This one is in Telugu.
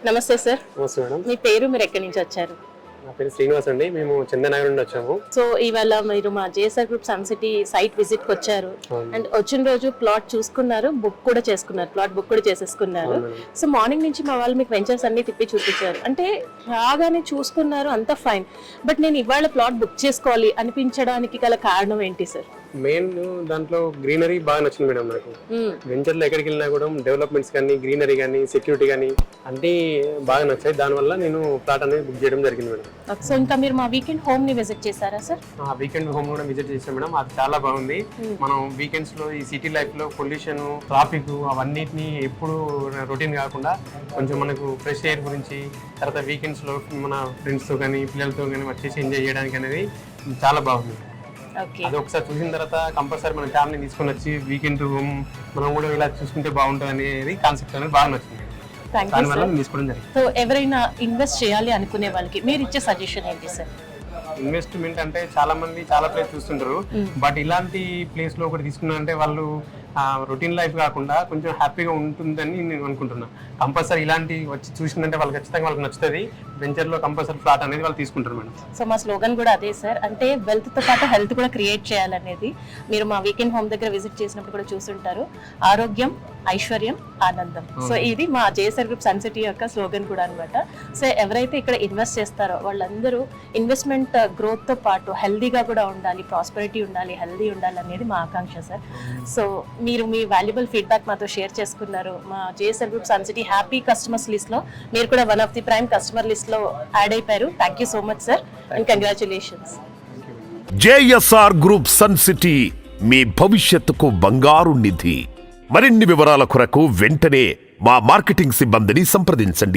నమస్తే సార్. నమస్తే మేడం. మీ పేరు, మీరు ఎక్కడి నుంచి వచ్చారు? నా పేరు శ్రీనివాస్ అండి. మేము చందనగర్ నుండి వచ్చాము. సో ఇవాళ మీరు మా JSR group Sun City site visit కి వచ్చారు అండ్ వచ్చిన రోజు ప్లాట్ చూసుకున్నారు, బుక్ కూడా చేసుకున్నారు, ప్లాట్ బుక్ కూడా చేసేసుకున్నారు. సో మార్నింగ్ నుంచి మా వాళ్ళు మీకు వెంచర్స్ అన్ని తిప్పి చూపించారు. అంటే రాగానే చూసుకున్నారు, అంత ఫైన్. బట్ నేను ఇవాళ ప్లాట్ బుక్ చేసుకోవాలి అనిపించడానికి గల కారణం ఏంటి సార్? మెయిన్ దాంట్లో గ్రీనరీ బాగా నచ్చింది మేడం నాకు. వెంచర్లో ఎక్కడికి వెళ్ళినా కూడా డెవలప్మెంట్స్ కానీ, గ్రీనరీ కానీ, సెక్యూరిటీ కానీ అన్ని బాగా నచ్చాయి. దానివల్ల నేను ప్లాట్ అనేది బుక్ చేయడం జరిగింది మేడం. సో ఇంకా మీరు మా వీకెండ్ హోమ్ ని విజిట్ చేశారా సార్? వీకెండ్ హోమ్ కూడా విజిట్ చేసాం మేడం. అది చాలా బాగుంది. మనం వీకెండ్స్ లో ఈ సిటీ లైఫ్ లో పొల్యూషన్, ట్రాఫిక్ అవన్నిటిని ఎప్పుడు రొటీన్ కాకుండా కొంచెం మనకు ఫ్రెష్ ఎయిర్ గురించి, తర్వాత వీకెండ్స్ లో మన ఫ్రెండ్స్ తో కానీ పిల్లలతో కానీ వచ్చేసి ఎంజాయ్ చేయడానికి అనేది చాలా బాగుంది. అది ఒకసారి చూసిన తర్వాత కంపల్సరీ మన ఫ్యామిలీ తీసుకొని వచ్చి వీకెండ్ మనం కూడా ఇలా చూసుకుంటే బాగుంటుంది అనేది కాన్సెప్ట్ అనేది బాగా నచ్చింది. దానివల్ల తీసుకోవడం జరిగింది. సో ఎవరైనా ఇన్వెస్ట్ చేయాలి అనుకునే వాళ్ళకి మీరు ఇచ్చే సజెషన్ ఏంటి సార్? ఇన్వెస్ట్మెంట్ అంటే చాలా మంది చాలా ప్లేస్ చూస్తుంటారు. బట్ ఇలాంటి ప్లేస్ లో ఒకటి తీసుకున్నారంటే వాళ్ళు రొటీన్ లైఫ్ కాకుండా కొంచెం హ్యాపీగా ఉంటుందని నేను అనుకుంటున్నా. కంపల్సరీ ఇలాంటి వచ్చి చూసిందంటే వాళ్ళు ఖచ్చితంగా వాళ్ళకి నచ్చుతుంది. వెంచర్ లో కంపల్సరీ ఫ్లాట్ అనేది వాళ్ళు తీసుకుంటారు మేడం. సో మా స్లోగన్ కూడా అదే సార్, అంటే వెల్త్ తో పాటు హెల్త్ కూడా క్రియేట్ చేయాలనేది. మీరు మా వీకెండ్ హోమ్ దగ్గర విజిట్ చేసినప్పుడు కూడా చూస్తుంటారు, ఆరోగ్యం, ఐశ్వర్యం, ఆనందం. సో ఇది మా జేఎస్ఆర్ గ్రూప్ సన్ సిటీ యొక్క స్లోగన్ కూడా అనమాట. సో ఎవరైతే ఇక్కడ ఇన్వెస్ట్ చేస్తారో వాళ్ళందరూ ఇన్వెస్ట్మెంట్ గ్రోత్ తో పాటు హెల్దీగా కూడా ఉండాలి, ప్రాస్పెరిటీ ఉండాలి, హెల్దీ ఉండాలి అనేది మా ఆకాంక్ష సార్. సో మీరు మీ వాల్యుబుల్ ఫీడ్బ్యాక్ మాతో షేర్ చేసుకున్నారు. మా JSR group Sun City happy customers list లో మీరు కూడా one of the prime customer list లో యాడ్ అయిపోయారు. Thank you so much sir and congratulations. JSR group Sun City, మీ భవిష్యత్తుకు బంగారు నిధి. మరిన్ని వివరాల కొరకు వెంటనే మా మార్కెటింగ్ సిబ్బందిని సంప్రదించండి.